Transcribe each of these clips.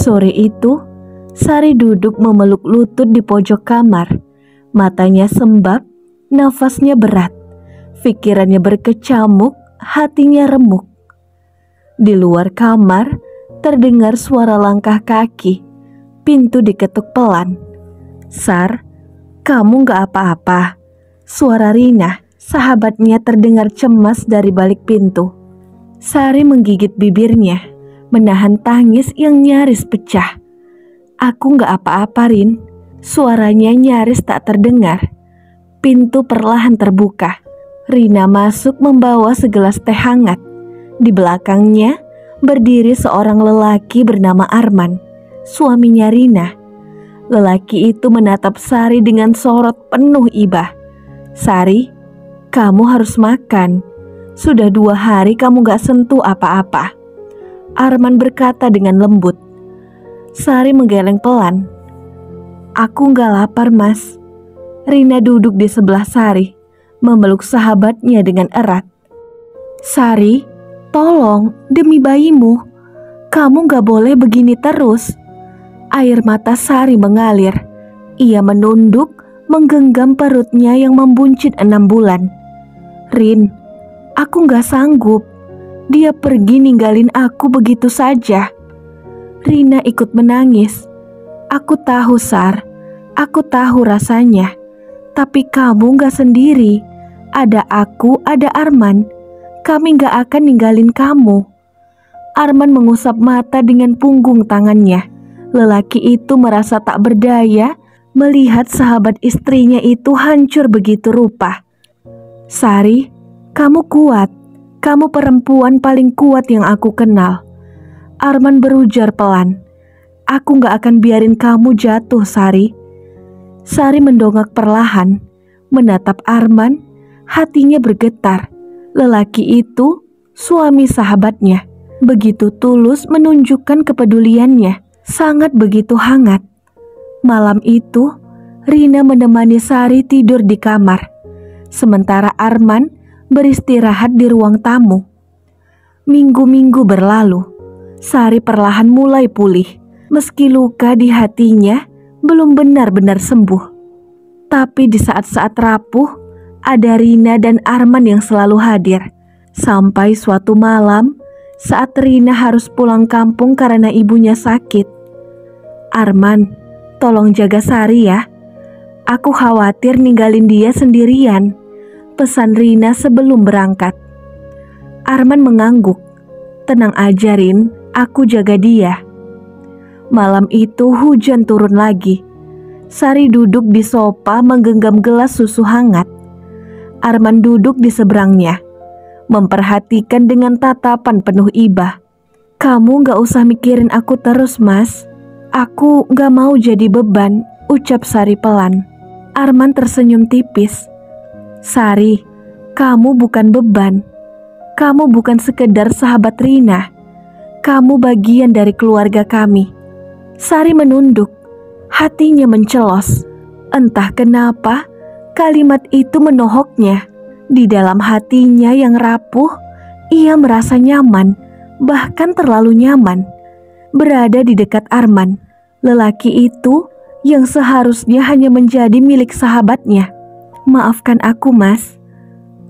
Sore itu, Sari duduk memeluk lutut di pojok kamar. Matanya sembab, nafasnya berat, pikirannya berkecamuk, hatinya remuk. Di luar kamar, terdengar suara langkah kaki. Pintu diketuk pelan. "Sar, kamu gak apa-apa?" Suara Rina, sahabatnya, terdengar cemas dari balik pintu. Sari menggigit bibirnya, menahan tangis yang nyaris pecah. "Aku gak apa-apa, Rin." Suaranya nyaris tak terdengar. Pintu perlahan terbuka. Rina masuk membawa segelas teh hangat. Di belakangnya berdiri seorang lelaki bernama Arman, suaminya Rina. Lelaki itu menatap Sari dengan sorot penuh iba. "Sari, kamu harus makan. Sudah 2 hari kamu gak sentuh apa-apa," Arman berkata dengan lembut. Sari menggeleng pelan. "Aku gak lapar, Mas." Rina duduk di sebelah Sari, memeluk sahabatnya dengan erat. "Sari, tolong, demi bayimu, kamu gak boleh begini terus." Air mata Sari mengalir. Ia menunduk, menggenggam perutnya yang membuncit 6 bulan. "Rin, aku gak sanggup. Dia pergi ninggalin aku begitu saja." Rina ikut menangis. "Aku tahu, Sar. Aku tahu rasanya. Tapi kamu gak sendiri. Ada aku, ada Arman. Kami gak akan ninggalin kamu." Arman mengusap mata dengan punggung tangannya. Lelaki itu merasa tak berdaya melihat sahabat istrinya itu hancur begitu rupa. "Sari, kamu kuat. Kamu perempuan paling kuat yang aku kenal." Arman berujar pelan. "Aku gak akan biarin kamu jatuh, Sari." Sari mendongak perlahan, menatap Arman, hatinya bergetar. Lelaki itu, suami sahabatnya, begitu tulus menunjukkan kepeduliannya, sangat begitu hangat. Malam itu, Rina menemani Sari tidur di kamar, sementara Arman beristirahat di ruang tamu. Minggu-minggu berlalu, Sari perlahan mulai pulih, meski luka di hatinya belum benar-benar sembuh. Tapi di saat-saat rapuh, ada Rina dan Arman yang selalu hadir. Sampai suatu malam, saat Rina harus pulang kampung karena ibunya sakit. "Arman, tolong jaga Sari ya. Aku khawatir ninggalin dia sendirian," pesan Rina sebelum berangkat. Arman mengangguk. "Tenang aja, Rin, aku jaga dia." Malam itu hujan turun lagi. Sari duduk di sofa menggenggam gelas susu hangat. Arman duduk di seberangnya, memperhatikan dengan tatapan penuh iba. "Kamu gak usah mikirin aku terus, Mas. Aku gak mau jadi beban," ucap Sari pelan. Arman tersenyum tipis. "Sari, kamu bukan beban. Kamu bukan sekedar sahabat Rina. Kamu bagian dari keluarga kami." Sari menunduk, hatinya mencelos. Entah kenapa, kalimat itu menohoknya. Di dalam hatinya yang rapuh, ia merasa nyaman, bahkan terlalu nyaman, berada di dekat Arman, lelaki itu yang seharusnya hanya menjadi milik sahabatnya. "Maafkan aku, Mas,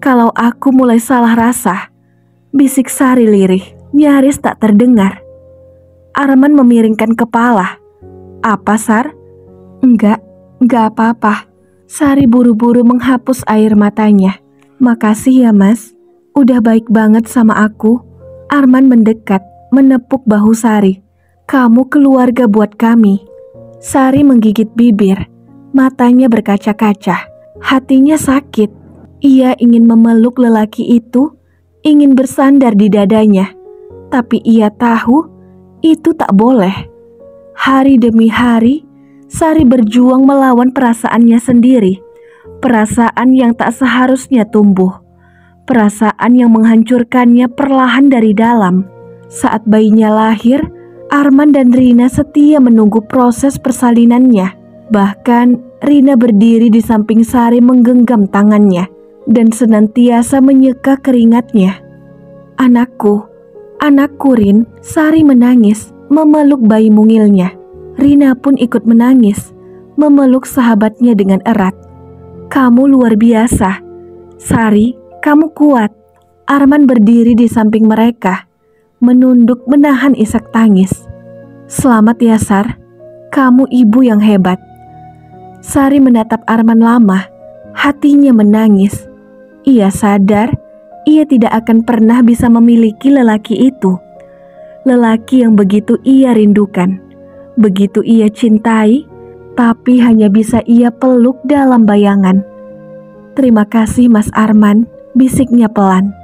kalau aku mulai salah rasa," bisik Sari lirih, nyaris tak terdengar. Arman memiringkan kepala. "Apa, Sar?" Enggak apa-apa." Sari buru-buru menghapus air matanya. "Makasih ya, Mas. Udah baik banget sama aku." Arman mendekat, menepuk bahu Sari. "Kamu keluarga buat kami." Sari menggigit bibir, matanya berkaca-kaca, hatinya sakit. Ia ingin memeluk lelaki itu, ingin bersandar di dadanya, tapi ia tahu itu tak boleh. Hari demi hari, Sari berjuang melawan perasaannya sendiri, perasaan yang tak seharusnya tumbuh, perasaan yang menghancurkannya perlahan dari dalam. Saat bayinya lahir, Arman dan Rina setia menunggu proses persalinannya. Bahkan Rina berdiri di samping Sari menggenggam tangannya dan senantiasa menyeka keringatnya. Anakku, Rin," Sari menangis, memeluk bayi mungilnya. Rina pun ikut menangis, memeluk sahabatnya dengan erat. "Kamu luar biasa. Sari, kamu kuat." Arman berdiri di samping mereka, menunduk menahan isak tangis. "Selamat ya Sar, kamu ibu yang hebat." Sari menatap Arman lama, hatinya menangis. Ia sadar ia tidak akan pernah bisa memiliki lelaki itu. Lelaki yang begitu ia rindukan, begitu ia cintai, tapi hanya bisa ia peluk dalam bayangan. "Terima kasih Mas Arman," bisiknya pelan,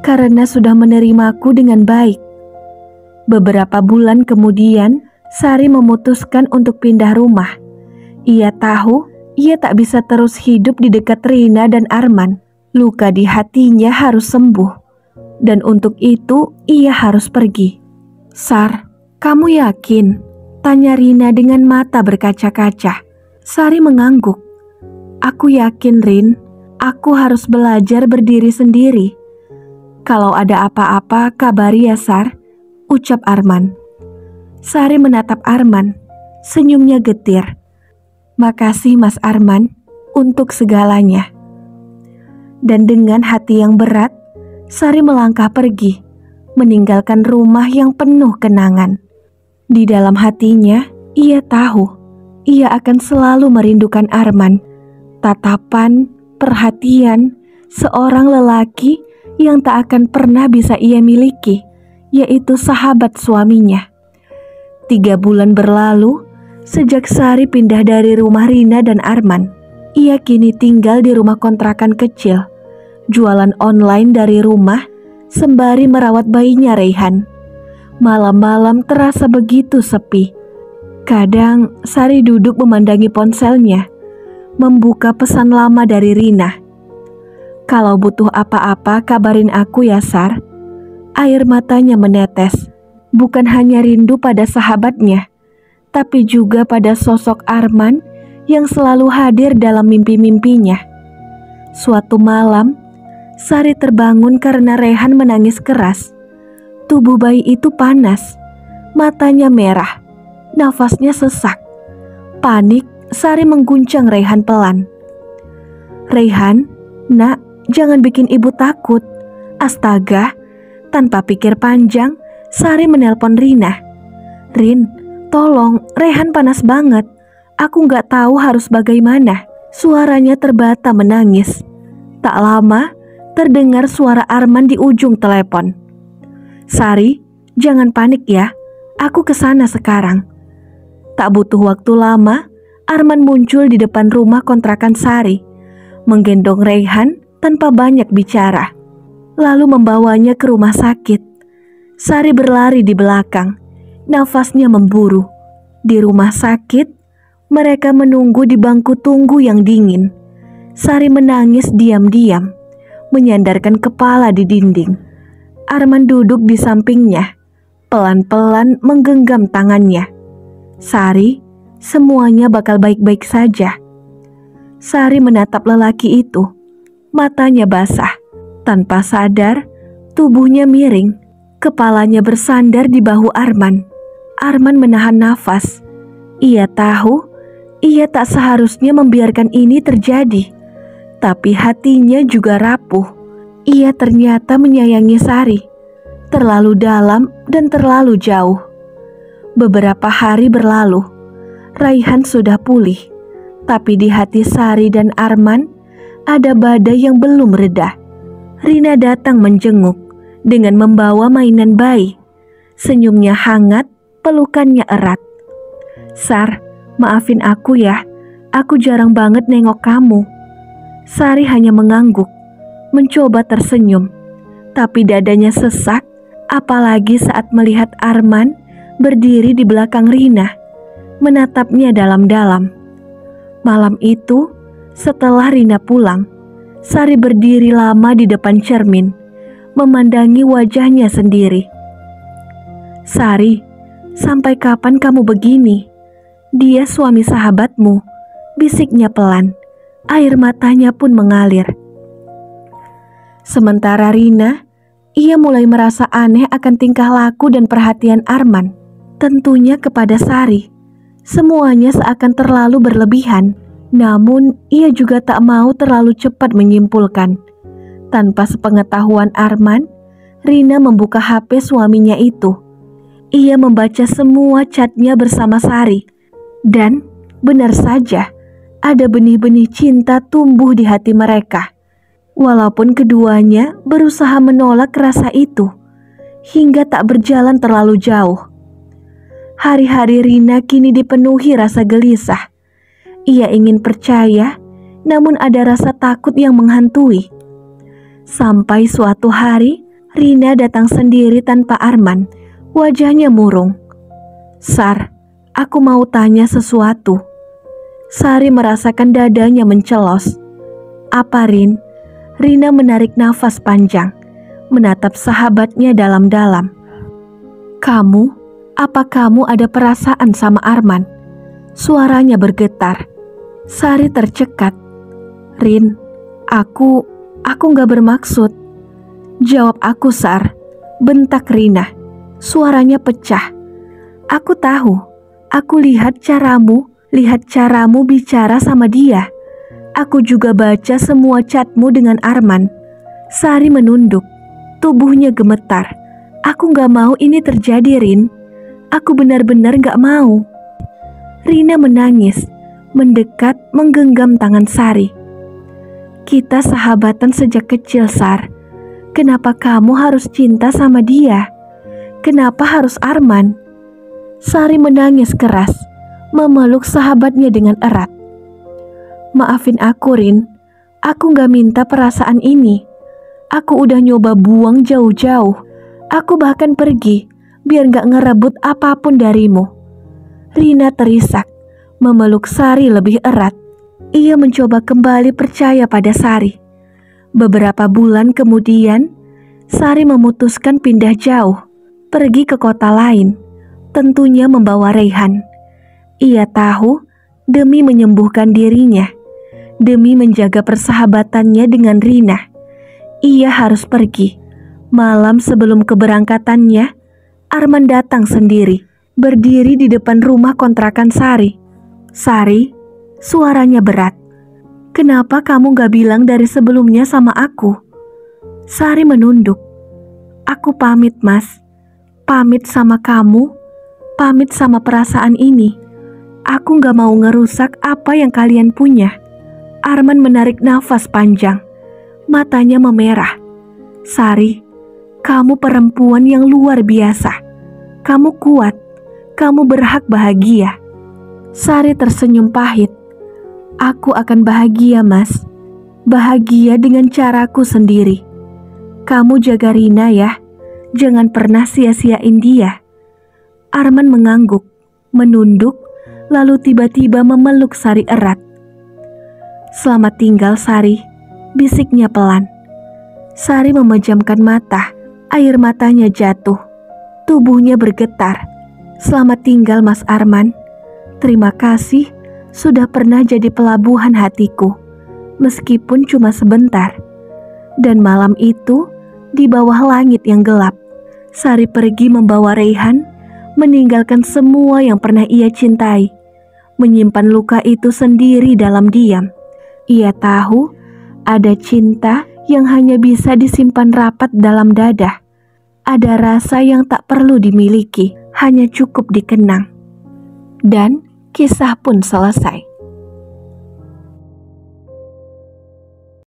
"karena sudah menerimaku dengan baik." Beberapa bulan kemudian, Sari memutuskan untuk pindah rumah. Ia tahu ia tak bisa terus hidup di dekat Rina dan Arman. Luka di hatinya harus sembuh, dan untuk itu ia harus pergi. "Sar, kamu yakin?" tanya Rina dengan mata berkaca-kaca. Sari mengangguk. "Aku yakin, Rin. Aku harus belajar berdiri sendiri. Kalau ada apa-apa, kabari ya, Sar," ucap Arman. Sari menatap Arman, senyumnya getir. "Makasih Mas Arman untuk segalanya." Dan dengan hati yang berat, Sari melangkah pergi, meninggalkan rumah yang penuh kenangan. Di dalam hatinya, ia tahu ia akan selalu merindukan Arman. Tatapan, perhatian, seorang lelaki yang tak akan pernah bisa ia miliki, yaitu sahabat suaminya. 3 bulan berlalu sejak Sari pindah dari rumah Rina dan Arman. Ia kini tinggal di rumah kontrakan kecil, jualan online dari rumah sembari merawat bayinya Raihan. Malam-malam terasa begitu sepi. Kadang Sari duduk memandangi ponselnya, membuka pesan lama dari Rina. "Kalau butuh apa-apa kabarin aku ya Sar." Air matanya menetes, bukan hanya rindu pada sahabatnya, tapi juga pada sosok Arman yang selalu hadir dalam mimpi-mimpinya. Suatu malam, Sari terbangun karena Raihan menangis keras. Tubuh bayi itu panas, matanya merah, nafasnya sesak. Panik, Sari mengguncang Raihan pelan. "Raihan, nak, jangan bikin ibu takut." Astaga, tanpa pikir panjang, Sari menelpon Rina. "Rin, tolong, Raihan panas banget. Aku gak tahu harus bagaimana." Suaranya terbata menangis. Tak lama, terdengar suara Arman di ujung telepon. "Sari, jangan panik ya. Aku kesana sekarang." Tak butuh waktu lama, Arman muncul di depan rumah kontrakan Sari, menggendong Raihan tanpa banyak bicara, lalu membawanya ke rumah sakit. Sari berlari di belakang, nafasnya memburu. Di rumah sakit, mereka menunggu di bangku tunggu yang dingin. Sari menangis diam-diam, menyandarkan kepala di dinding. Arman duduk di sampingnya, pelan-pelan menggenggam tangannya. "Sari, semuanya bakal baik-baik saja." Sari menatap lelaki itu, matanya basah. Tanpa sadar, tubuhnya miring, kepalanya bersandar di bahu Arman. Arman menahan nafas. Ia tahu ia tak seharusnya membiarkan ini terjadi, tapi hatinya juga rapuh. Ia ternyata menyayangi Sari, terlalu dalam dan terlalu jauh. Beberapa hari berlalu, Raihan sudah pulih, tapi di hati Sari dan Arman ada badai yang belum reda. Rina datang menjenguk dengan membawa mainan bayi. Senyumnya hangat, pelukannya erat. "Sar, maafin aku ya, aku jarang banget nengok kamu." Sari hanya mengangguk, mencoba tersenyum, tapi dadanya sesak, apalagi saat melihat Arman berdiri di belakang Rina, menatapnya dalam-dalam. Malam itu, setelah Rina pulang, Sari berdiri lama di depan cermin, memandangi wajahnya sendiri. "Sari, sampai kapan kamu begini? Dia suami sahabatmu," bisiknya pelan. Air matanya pun mengalir. Sementara Rina, ia mulai merasa aneh akan tingkah laku dan perhatian Arman. Tentunya kepada Sari. Semuanya seakan terlalu berlebihan. Namun ia juga tak mau terlalu cepat menyimpulkan. Tanpa sepengetahuan Arman, Rina membuka HP suaminya itu. Ia membaca semua chatnya bersama Sari. Dan benar saja, ada benih-benih cinta tumbuh di hati mereka. Walaupun keduanya berusaha menolak rasa itu, hingga tak berjalan terlalu jauh. Hari-hari Rina kini dipenuhi rasa gelisah. Ia ingin percaya, namun ada rasa takut yang menghantui. Sampai suatu hari, Rina datang sendiri tanpa Arman. Wajahnya murung. "Sar, aku mau tanya sesuatu." Sari merasakan dadanya mencelos. "Apa, Rin?" Rina menarik nafas panjang, menatap sahabatnya dalam-dalam. Apa kamu ada perasaan sama Arman?" Suaranya bergetar. Sari tercekat. "Rin, aku gak bermaksud." "Jawab aku, Sar," bentak Rina. Suaranya pecah. "Aku tahu, aku lihat caramu bicara sama dia. Aku juga baca semua chatmu dengan Arman." Sari menunduk, tubuhnya gemetar. "Aku gak mau ini terjadi, Rin. Aku benar-benar gak mau." Rina menangis, mendekat menggenggam tangan Sari. "Kita sahabatan sejak kecil, Sar. Kenapa kamu harus cinta sama dia? Kenapa harus Arman?" Sari menangis keras, memeluk sahabatnya dengan erat. "Maafin aku, Rin. Aku gak minta perasaan ini. Aku udah nyoba buang jauh-jauh. Aku bahkan pergi biar gak ngerebut apapun darimu." Rina terisak, memeluk Sari lebih erat. Ia mencoba kembali percaya pada Sari. Beberapa bulan kemudian, Sari memutuskan pindah jauh, pergi ke kota lain, tentunya membawa Raihan. Ia tahu demi menyembuhkan dirinya, demi menjaga persahabatannya dengan Rina, ia harus pergi. Malam sebelum keberangkatannya, Arman datang sendiri, berdiri di depan rumah kontrakan Sari. "Sari," suaranya berat. "Kenapa kamu gak bilang dari sebelumnya sama aku?" Sari menunduk. "Aku pamit, Mas. Pamit sama kamu, pamit sama perasaan ini. Aku gak mau ngerusak apa yang kalian punya." Arman menarik nafas panjang, matanya memerah. "Sari, kamu perempuan yang luar biasa. Kamu kuat. Kamu berhak bahagia." Sari tersenyum pahit. "Aku akan bahagia, Mas. Bahagia dengan caraku sendiri. Kamu jaga Rina ya. Jangan pernah sia-siain dia." Arman mengangguk, menunduk, lalu tiba-tiba memeluk Sari erat. "Selamat tinggal, Sari," bisiknya pelan. Sari memejamkan mata, air matanya jatuh. Tubuhnya bergetar. "Selamat tinggal, Mas Arman. Terima kasih sudah pernah jadi pelabuhan hatiku, meskipun cuma sebentar." Dan malam itu, di bawah langit yang gelap, Sari pergi membawa Raihan, meninggalkan semua yang pernah ia cintai, menyimpan luka itu sendiri dalam diam. Ia tahu ada cinta yang hanya bisa disimpan rapat dalam dada. Ada rasa yang tak perlu dimiliki, hanya cukup dikenang. Dan kisah pun selesai.